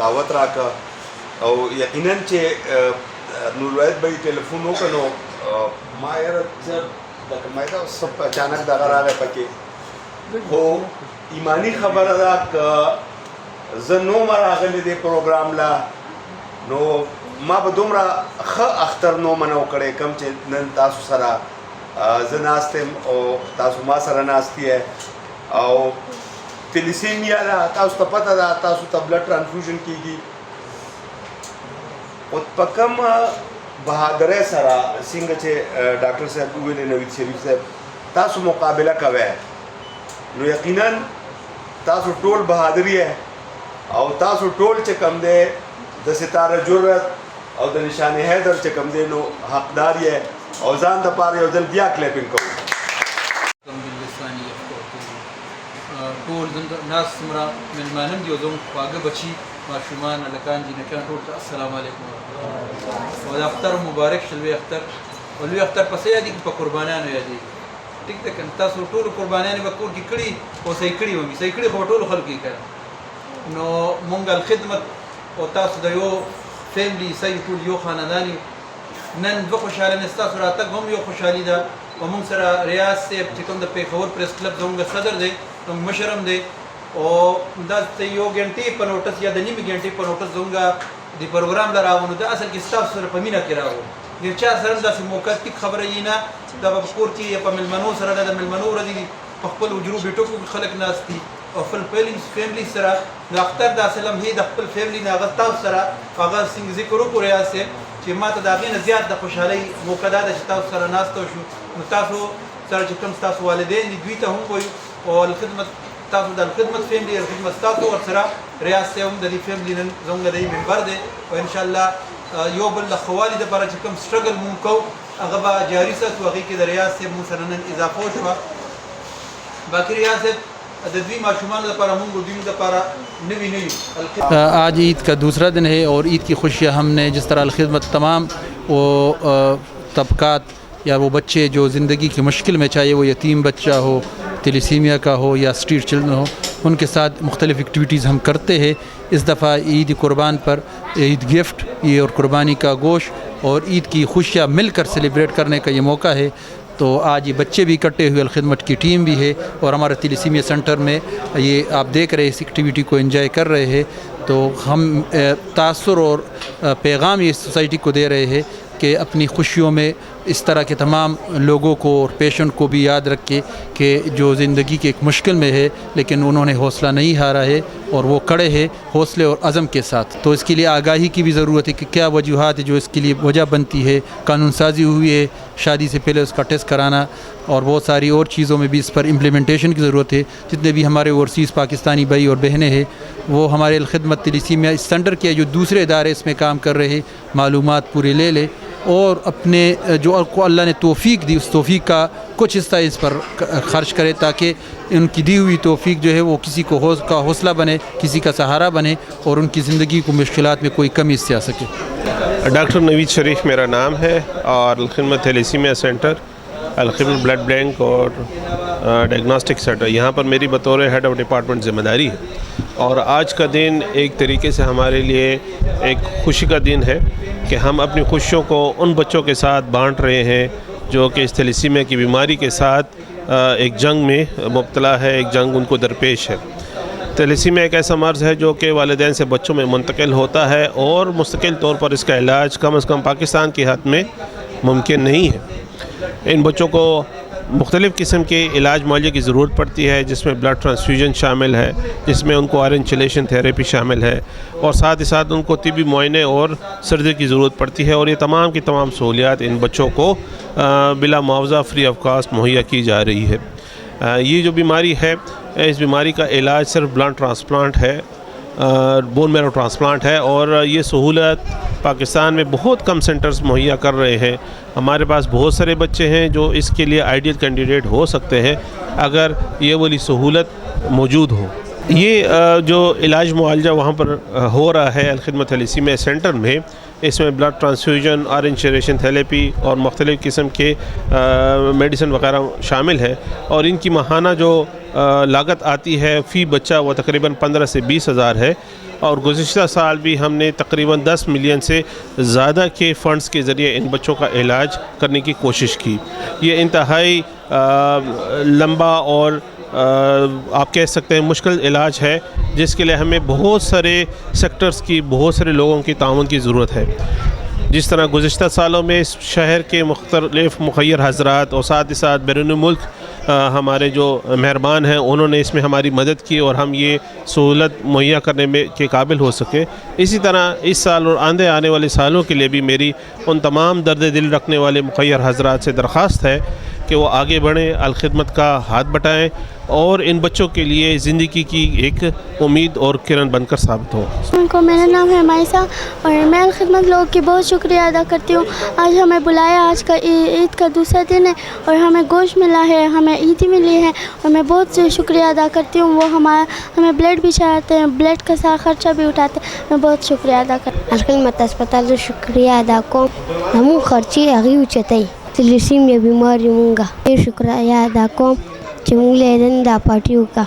دعوت راکا او یقیناً چې نورواید به ټلیفون وکړ نو ما یاره لکه ما دا سب اچانک دغه راغی پکې خو ایمانی خبره ده که زه نوم راغلی دی پروګرام لا نو ما به دومره ښه اختر نومه نه وکړی کوم چې نن تاسو سره زه ناست یم او تاسو ما سره ناست یې او تلیسیمیا ده تاسو ته پته ده تاسو ته بلډ ټرانفیوژن کیږي او په کوم بهادرۍ سره څنګه چې ډاکټر صاحب وویلې نوید شریف صاحب تاسو مقابله کوئ نو یقینا تاسو ټول بهادر یې او تاسو ټول چې کوم دی د ستاره جرأت او د نشان حیدر چې کوم دی نو حقدار یې او ځان دپاره یو ځل بیا کلیپینګ کوو ټول ناس څومره مېلمانه دي او زموږ خواږه بچي ماشومان هلکان جینکیان ټول ته السلام علیکم او د اختر مبارک شه لوی اختر او لوی اختر په څه یادېږي په قربانیانو یادېږي ټیک ده که نه تاسو ټولو قربانیانې به کور کې کړي او صحیح کړي ومي صحیح کړي خو به ټولو خلکو یې کړه نو مونږ الخدمت او تاسو د یو فیملی صحیح ټول یو خاندان نن دوه خوشحاله نه ستاسو راتګ هم یو خوشحالي ده او مونږ سره ریاض صاحب چې کوم د پېښور پریس کلب زموږ صدر دی مشر هم دی او دا یو غنټې په نوټس یا د نیمې غنټې په نوټس زموږ د پروګرام له راغلو دا اصل کې ستاسو سره په مینه کې راغلو ډېر چا سره داسې موقع ټیک خبره یې نه دا به په کور کې یا په مېلمنو سره دا د مېلمنو ورځې دي په خپل حجرو بیټو کې خلک ناست دي او خپل فیملی سره د اختر داسې لمحې د خپل فیملی نه هغه تاسو سره هغه څنګه ذکر وکړو ریاض صاحب چې ما ته د هغې نه زیات د خوشحالۍ موقع دا ده چې تاسو سره ناسته وشو نو تاسو سره چې کوم ستاسو والدین دي دوی ته هم وایو او الخدمت تاسو د الخدمت فیملی الخدمت ستاسو ورسره ریاض صاحب هم د دې فیملی نن زموږ د ممبر دی او انشاءالله یو بل د ښه والي دپاره چې کوم سټرګل مونږ کوو هغه به جاري ساتو هغې کې د ریاض صاحب مونږ سره نن اضافه وشوه باقي ریاض صاحب د دوی ماشومانو دپاره مونږ دوی دپاره نوي نه یو آج عید کا دوسرا دن ہے اور عید کی خوشیاں ہم نے جس طرح الخدمت تمام وہ طبقات یا وہ بچے جو زندگی کی مشکل میں چاہیے وہ یتیم بچہ ہو تلیسیمیا کا ہو یا اسٹریٹ چلڈرن ہو ان کے ساتھ مختلف ایکٹیویٹیز ہم کرتے ہیں اس دفعہ عید قربان پر عید گفٹ یہ اور قربانی کا گوشت اور عید کی خوشیاں مل کر سیلیبریٹ کرنے کا یہ موقع ہے تو آج یہ بچے بھی اکٹھے ہوئے الخدمت کی ٹیم بھی ہے اور ہمارے تلیسیمیا سینٹر میں یہ آپ دیکھ رہے ہیں اس ایکٹیویٹی کو انجوائے کر رہے ہیں تو ہم تاثر اور پیغام یہ سوسائٹی کو دے رہے ہیں کہ اپنی خوشیوں میں اس طرح کے تمام لوگوں کو اور پیشنٹ کو بھی یاد رکھے کہ جو زندگی کے ایک مشکل میں ہے لیکن انہوں نے حوصلہ نہیں ہارا ہے اور وہ کڑے ہیں حوصلے اور عزم کے ساتھ تو اس کے لیے آگاہی کی بھی ضرورت ہے کہ کیا وجوہات ہے جو اس کے لیے وجہ بنتی ہے قانون سازی ہوئی ہے شادی سے پہلے اس کا ٹیسٹ کرانا اور بہت ساری اور چیزوں میں بھی اس پر امپلیمنٹیشن کی ضرورت ہے جتنے بھی ہمارے اوورسیز پاکستانی بھائی اور بہنیں ہیں وہ ہمارے الخدمت تلیسیمیا اس سینٹر کے جو دوسرے ادارے اس میں کام کر رہے ہیں معلومات پوری لے لے اور اپنے جو اللہ نے توفیق دی اس توفیق کا کچھ حصہ اس پر خرچ کرے تاکہ ان کی دی ہوئی توفیق جو ہے وہ کسی کو حوصلہ بنے کسی کا سہارا بنے اور ان کی زندگی کو مشکلات میں کوئی کمی اس سے آ سکے ڈاکٹر نوید شریف میرا نام ہے اور Al-Khidmat thalassemia centre Al-Khidmat blood bank اور ڈائگنوسٹک سینٹر یہاں پر میری بطور ہیڈ آف ڈپارٹمنٹ ذمہ داری ہے اور آج کا دن ایک طریقے سے ہمارے لیے ایک خوشی کا دن ہے کہ ہم اپنی خوشیوں کو ان بچوں کے ساتھ بانٹ رہے ہیں جو کہ اس تلیسیمیا کی بیماری کے ساتھ ایک جنگ میں مبتلا ہے ایک جنگ ان کو درپیش ہے تلیسیمیا ایک ایسا مرض ہے جو کہ والدین سے بچوں میں منتقل ہوتا ہے اور مستقل طور پر اس کا علاج کم از کم پاکستان کی حد میں ممکن نہیں ہے ان بچوں کو مختلف قسم کے علاج معالجے کی ضرورت پڑتی ہے جس میں بلڈ ٹرانسفیوژن شامل ہے جس میں ان کو آئرن چلیشن تھیراپی شامل ہے اور ساتھ ہی ساتھ ان کو طبی معائنے اور سرجری کی ضرورت پڑتی ہے اور یہ تمام کی تمام سہولیات ان بچوں کو بلا معاوضہ فری آف کاسٹ مہیا کی جا رہی ہے یہ جو بیماری ہے اس بیماری کا علاج صرف بلڈ ٹرانسپلانٹ ہے بون میرو ٹرانسپلانٹ ہے اور یہ سہولت پاکستان میں بہت کم سینٹرز مہیا کر رہے ہیں ہمارے پاس بہت سارے بچے ہیں جو اس کے لیے آئیڈیل کینڈیڈیٹ ہو سکتے ہیں اگر یہ والی سہولت موجود ہو یہ جو علاج معالجہ وہاں پر ہو رہا ہے الخدمت تھیلیسیمیا سینٹر میں، اس میں بلڈ ٹرانسفیوژن، آرنچریشن تھیراپی اور مختلف قسم کے میڈیسن وغیرہ شامل ہے، اور ان کی ماہانہ جو لاگت آتی ہے فی بچہ وہ تقریباً 15 سے 20 ہزار ہے، اور گزشتہ سال بھی ہم نے تقریباً 10 ملین سے زیادہ کے فنڈز کے ذریعے ان بچوں کا علاج کرنے کی کوشش کی۔ یہ انتہائی لمبا اور آپ کہہ سکتے ہیں مشکل علاج ہے، جس کے لیے ہمیں بہت سارے سیکٹرز کی، بہت سارے لوگوں کی تعاون کی ضرورت ہے۔ جس طرح گزشتہ سالوں میں اس شہر کے مختلف مخیر حضرات اور ساتھ ہی ساتھ بیرون ملک ہمارے جو مہربان ہیں انہوں نے اس میں ہماری مدد کی اور ہم یہ سہولت مہیا کرنے میں کے قابل ہو سکے، اسی طرح اس سال اور آنے والے سالوں کے لیے بھی میری ان تمام درد دل رکھنے والے مخیر حضرات سے درخواست ہے کہ وہ آگے بڑھیں، الخدمت کا ہاتھ بٹائیں اور ان بچوں کے لیے زندگی کی ایک امید اور کرن بن کر ثابت ہو۔ ان کو میرا نام ہے مائسہ اور میں الخدمت لوگوں کی بہت شکریہ ادا کرتی ہوں۔ آج ہمیں بلایا، آج کا عید کا دوسرا دن ہے اور ہمیں گوشت ملا ہے، ہمیں عیدی ملی ہے اور میں بہت شکریہ ادا کرتی ہوں۔ وہ ہمیں بلڈ بھی چڑھاتے ہیں، بلڈ کا سارا خرچہ بھی اٹھاتے ہیں، میں بہت شکریہ ادا کرتی ہوں۔ الخدمت اسپتال شکریہ ادا کو ہم خرچی اگی اچتائی تلسیم یا بیماری مونگا شکریہ ادا کو چمگلے دن دا پارٹیوں کا